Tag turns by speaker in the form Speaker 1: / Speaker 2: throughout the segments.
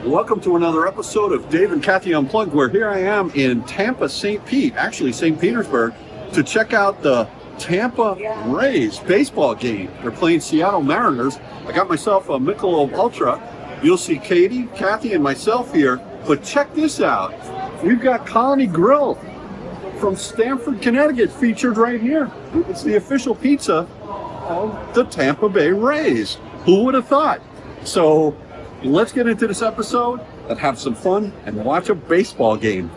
Speaker 1: Welcome to another episode of Dave and Kathy Unplugged, where here I am in Tampa, St. Pete, actually St. Petersburg, to check out the Tampa Rays baseball game. They're playing Seattle Mariners. I got myself a Michelob Ultra. You'll see Katie, Kathy, and myself here. But check this out. We've got Colony Grill from Stamford, Connecticut, featured right here. It's the official pizza of the Tampa Bay Rays. Who would have thought? So let's get into this episode and have some fun and watch a baseball game.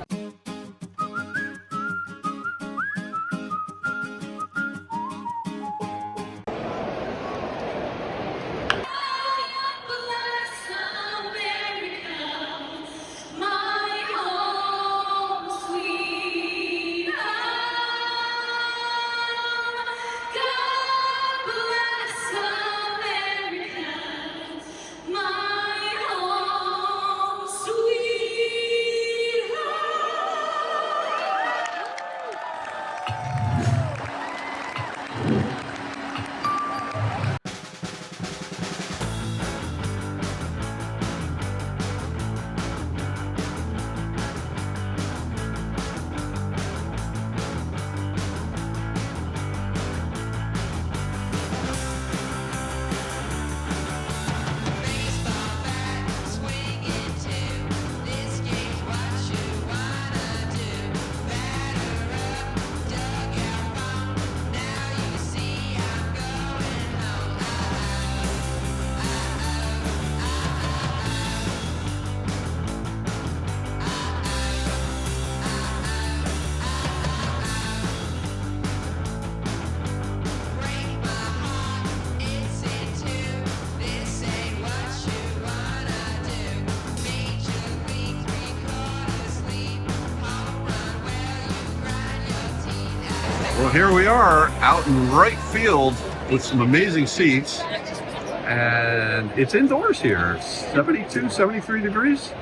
Speaker 1: Well, here we are out in right field with some amazing seats, and it's indoors here. 72, 73 degrees.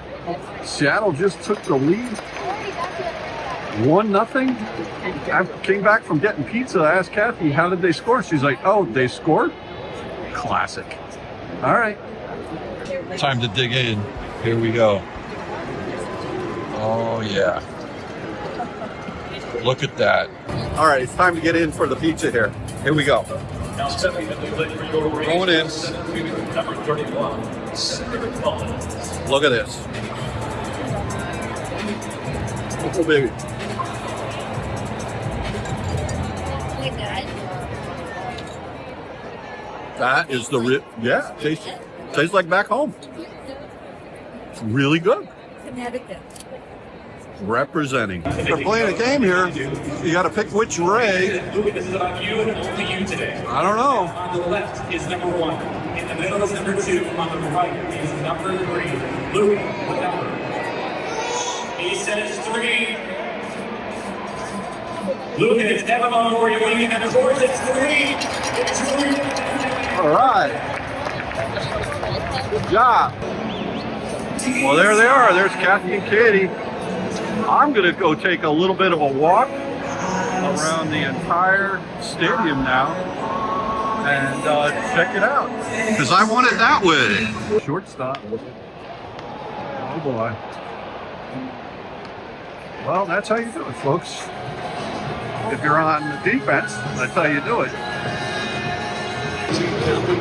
Speaker 1: Seattle just took the lead, 1-0. I came back from getting pizza. I asked Kathy, how did they score? She's like, oh, they scored? Classic. All right. Time to dig in. Here we go. Oh, yeah. Look at that. All right, it's time to get in for the pizza here. Here we go. Going in. Look at this. Oh, baby. That is the yeah, tastes like back home. It's really good.
Speaker 2: Connecticut.
Speaker 1: Representing. They're playing a game here. You got to pick which Ray.
Speaker 3: This is about you and only you today.
Speaker 1: I don't know.
Speaker 3: On the left is number 1. In the middle is number 2. On the right is number 3. Louis, what number? He says 3. Lucas, never mind where you're waiting. And of course, it's 3. It's 3.
Speaker 1: All right. Good job. Well, there they are. There's Kathy and Katie. I'm going to go take a little bit of a walk around the entire stadium now and check it out, because I want it that way. Shortstop. Oh boy. Well, that's how you do it, folks. If you're on the defense, that's how you do it.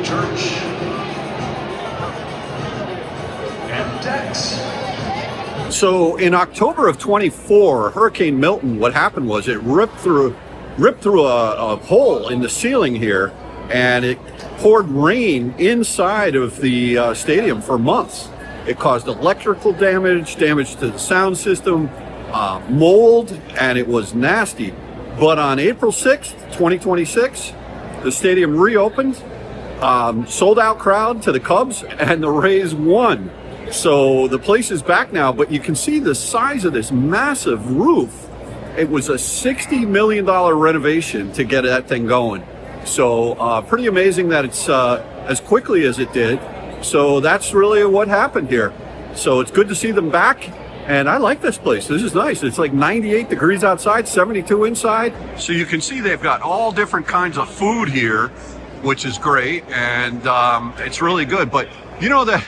Speaker 4: Church and Dex.
Speaker 1: So in October of 24, Hurricane Milton, what happened was it ripped through a hole in the ceiling here, and it poured rain inside of the stadium for months. It caused electrical damage to the sound system, mold, and it was nasty. But on April 6th, 2026, the stadium reopened, sold out crowd to the Cubs, and the Rays won. So the place is back now, but you can see the size of this massive roof. It was a $60 million renovation to get that thing going. So pretty amazing that it's as quickly as it did. So that's really what happened here. So it's good to see them back. And I like this place. This is nice. It's like 98 degrees outside, 72 inside. So you can see they've got all different kinds of food here, which is great. And it's really good. But you know that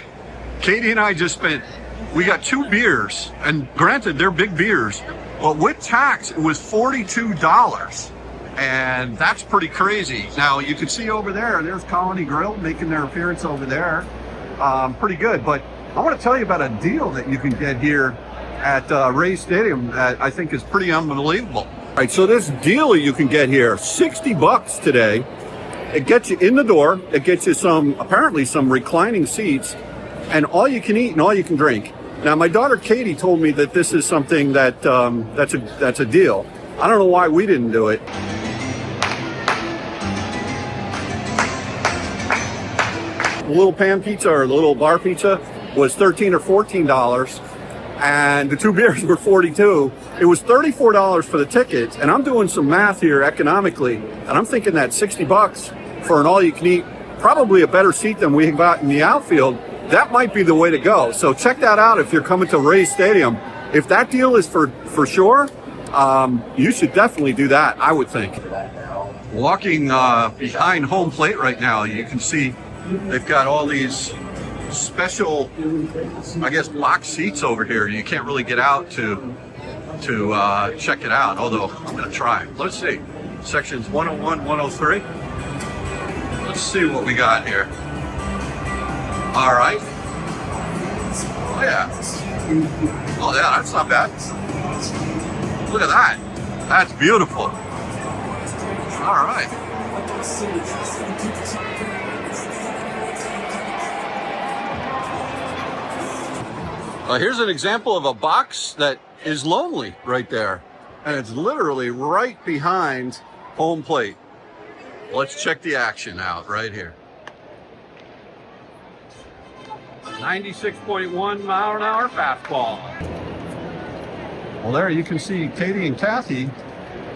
Speaker 1: Katie and I just spent we got 2 beers, and granted, they're big beers, but with tax, it was $42. And that's pretty crazy. Now, you can see over there's Colony Grill making their appearance over there. Pretty good. But I want to tell you about a deal that you can get here at Rays Stadium that I think is pretty unbelievable. All right, so this deal you can get here, $60 today. It gets you in the door. It gets you apparently some reclining seats, and all you can eat and all you can drink. Now, my daughter Katie told me that this is something that's a deal. I don't know why we didn't do it. The little pan pizza or the little bar pizza was $13 or $14, and the 2 beers were $42. It was $34 for the tickets, and I'm doing some math here economically, and I'm thinking that $60 for an all-you-can-eat, probably a better seat than we got in the outfield. That might be the way to go. So check that out if you're coming to Rays Stadium. If that deal is for sure, you should definitely do that, I would think. Walking behind home plate right now, you can see they've got all these special, I guess, box seats over here. You can't really get out to check it out, although I'm going to try. Let's see. Sections 101, 103. Let's see what we got here. All right. Oh, yeah. Oh, yeah, that's not bad. Look at that. That's beautiful. All right. Here's an example of a box that is lonely right there. And it's literally right behind home plate. Let's check the action out right here. 96.1 mile an hour fastball. Well, there you can see Katie and Kathy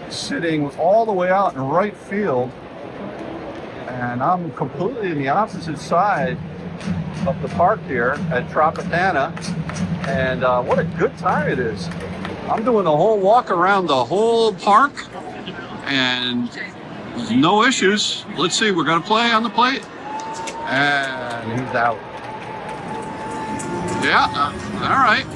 Speaker 1: sitting all the way out in right field. And I'm completely in the opposite side of the park here at Tropicana. And what a good time it is. I'm doing the whole walk around the whole park and no issues. Let's see, we're going to play on the plate. And he's out. Yeah, all right.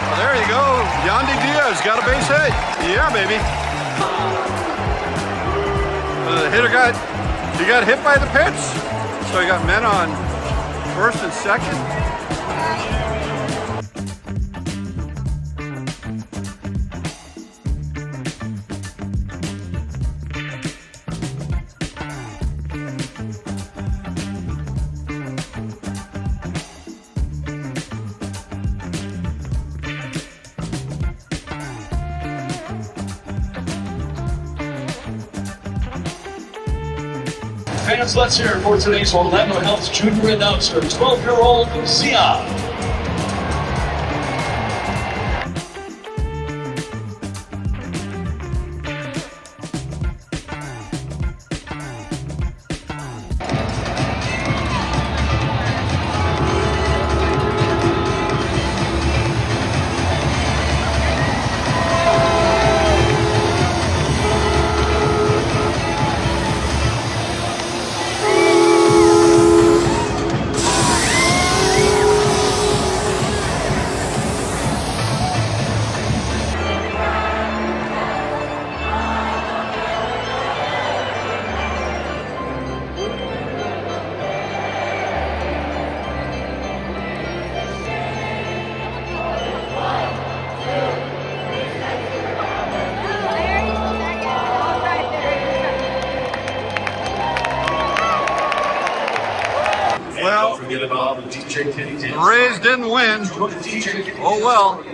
Speaker 1: Well, there you go. Yandy Diaz got a base hit. Yeah, baby. The hitter got hit by the pitch. So you got men on first and second.
Speaker 2: Fans, let's hear it for today's Orlando Health Junior announcer, 12-year-old Zia.
Speaker 1: Well, the Rays didn't win. Oh well.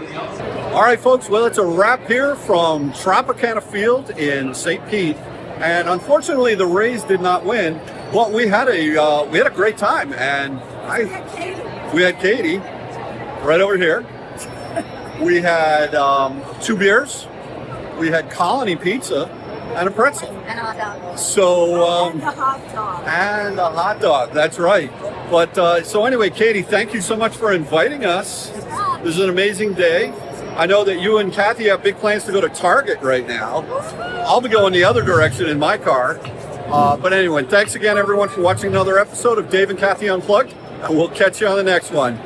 Speaker 1: All right, folks. Well, it's a wrap here from Tropicana Field in St. Pete, and unfortunately, the Rays did not win. But we had a great time, and we had Katie right over here. We had 2 beers. We had Colony pizza and a pretzel.
Speaker 5: And a hot dog.
Speaker 1: So
Speaker 5: And a hot dog.
Speaker 1: and a hot dog. That's right. But so anyway, Katie, thank you so much for inviting us. This is an amazing day. I know that you and Kathy have big plans to go to Target right now. I'll be going the other direction in my car. But anyway, thanks again, everyone, for watching another episode of Dave and Kathy Unplugged, and we'll catch you on the next one.